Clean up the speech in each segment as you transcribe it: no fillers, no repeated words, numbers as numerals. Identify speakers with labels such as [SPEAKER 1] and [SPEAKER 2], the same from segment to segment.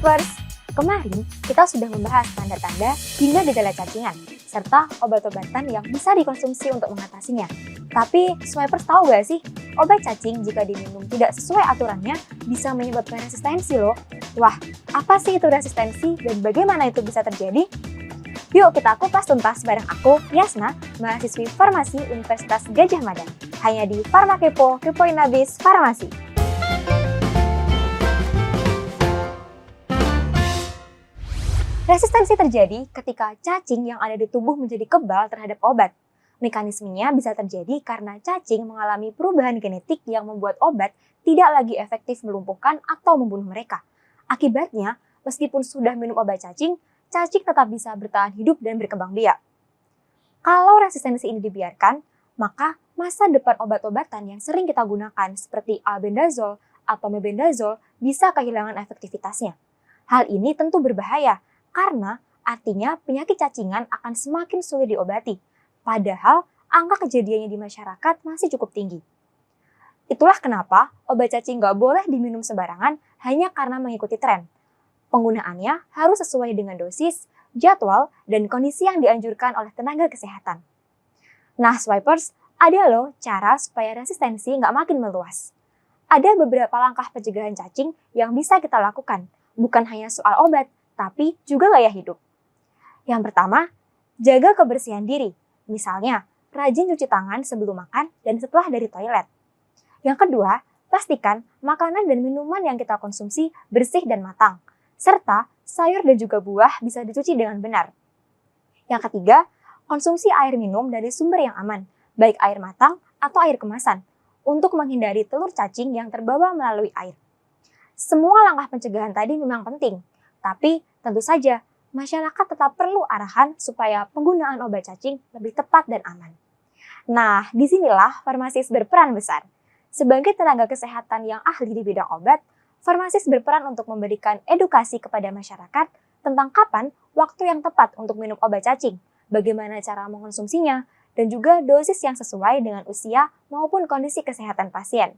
[SPEAKER 1] Swipers! Kemarin, kita sudah membahas tanda-tanda hingga gejala cacingan, serta obat-obatan yang bisa dikonsumsi untuk mengatasinya. Tapi, Swipers tahu gak sih, obat cacing jika diminum tidak sesuai aturannya bisa menyebabkan resistensi loh. Wah, apa sih itu resistensi dan bagaimana itu bisa terjadi? Yuk kita kupas tuntas bareng aku, Yasna, mahasiswi farmasi Universitas Gadjah Mada. Hanya di Pharma Kepo, kepoin abis farmasi. Resistensi terjadi ketika cacing yang ada di tubuh menjadi kebal terhadap obat. Mekanismenya bisa terjadi karena cacing mengalami perubahan genetik yang membuat obat tidak lagi efektif melumpuhkan atau membunuh mereka. Akibatnya, meskipun sudah minum obat cacing tetap bisa bertahan hidup dan berkembang biak. Kalau resistensi ini dibiarkan, maka masa depan obat-obatan yang sering kita gunakan seperti albendazole atau mebendazole bisa kehilangan efektivitasnya. Hal ini tentu berbahaya, karena artinya penyakit cacingan akan semakin sulit diobati, padahal angka kejadiannya di masyarakat masih cukup tinggi. Itulah kenapa obat cacing nggak boleh diminum sembarangan hanya karena mengikuti tren. Penggunaannya harus sesuai dengan dosis, jadwal, dan kondisi yang dianjurkan oleh tenaga kesehatan. Nah, Swipers, ada loh cara supaya resistensi nggak makin meluas. Ada beberapa langkah pencegahan cacing yang bisa kita lakukan, bukan hanya soal obat, tapi juga gaya hidup. Yang pertama, jaga kebersihan diri. Misalnya, rajin cuci tangan sebelum makan dan setelah dari toilet. Yang kedua, pastikan makanan dan minuman yang kita konsumsi bersih dan matang, serta sayur dan juga buah bisa dicuci dengan benar. Yang ketiga, konsumsi air minum dari sumber yang aman, baik air matang atau air kemasan, untuk menghindari telur cacing yang terbawa melalui air. Semua langkah pencegahan tadi memang penting, tapi tentu saja masyarakat tetap perlu arahan supaya penggunaan obat cacing lebih tepat dan aman. Nah, disinilah farmasis berperan besar. Sebagai tenaga kesehatan yang ahli di bidang obat, farmasis berperan untuk memberikan edukasi kepada masyarakat tentang kapan waktu yang tepat untuk minum obat cacing, bagaimana cara mengkonsumsinya, dan juga dosis yang sesuai dengan usia maupun kondisi kesehatan pasien.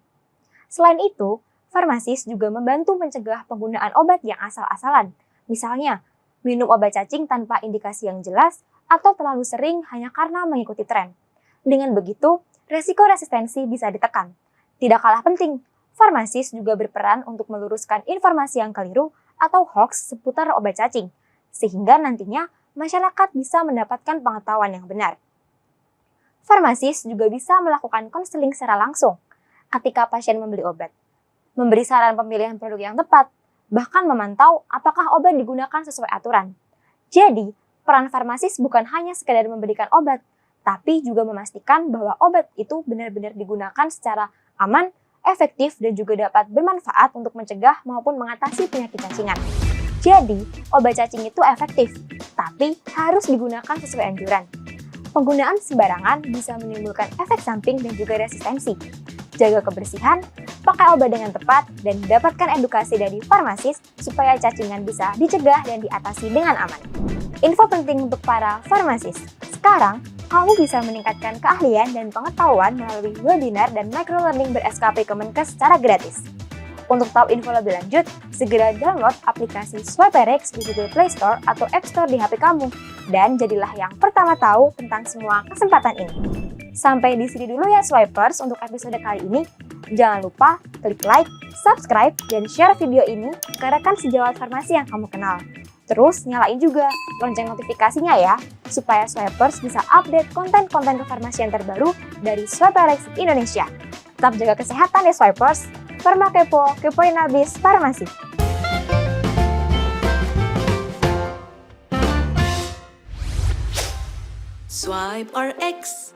[SPEAKER 1] Selain itu, farmasis juga membantu mencegah penggunaan obat yang asal-asalan. Misalnya, minum obat cacing tanpa indikasi yang jelas atau terlalu sering hanya karena mengikuti tren. Dengan begitu, resiko resistensi bisa ditekan. Tidak kalah penting, farmasis juga berperan untuk meluruskan informasi yang keliru atau hoax seputar obat cacing, sehingga nantinya masyarakat bisa mendapatkan pengetahuan yang benar. Farmasis juga bisa melakukan konseling secara langsung ketika pasien membeli obat, memberi saran pemilihan produk yang tepat, bahkan memantau apakah obat digunakan sesuai aturan. Jadi, peran farmasis bukan hanya sekedar memberikan obat, tapi juga memastikan bahwa obat itu benar-benar digunakan secara aman, efektif, dan juga dapat bermanfaat untuk mencegah maupun mengatasi penyakit cacingan. Jadi, obat cacing itu efektif, tapi harus digunakan sesuai anjuran. Penggunaan sembarangan bisa menimbulkan efek samping dan juga resistensi. Jaga kebersihan, pakai obat dengan tepat, dan dapatkan edukasi dari farmasis supaya cacingan bisa dicegah dan diatasi dengan aman. Info penting untuk para farmasis. Sekarang, kamu bisa meningkatkan keahlian dan pengetahuan melalui webinar dan microlearning ber-SKP Kemenkes secara gratis. Untuk tahu info lebih lanjut, segera download aplikasi Swiperx di Google Play Store atau App Store di HP kamu. Dan jadilah yang pertama tahu tentang semua kesempatan ini. Sampai di sini dulu ya Swipers untuk episode kali ini. Jangan lupa klik like, subscribe, dan share video ini ke rekan sejawat farmasi yang kamu kenal. Terus nyalain juga lonceng notifikasinya ya, supaya Swipers bisa update konten-konten kefarmasian terbaru dari Swiperx Indonesia. Tetap jaga kesehatan ya Swipers. Pharma Kepo, kepoin abis farmasi.
[SPEAKER 2] Swipe RX.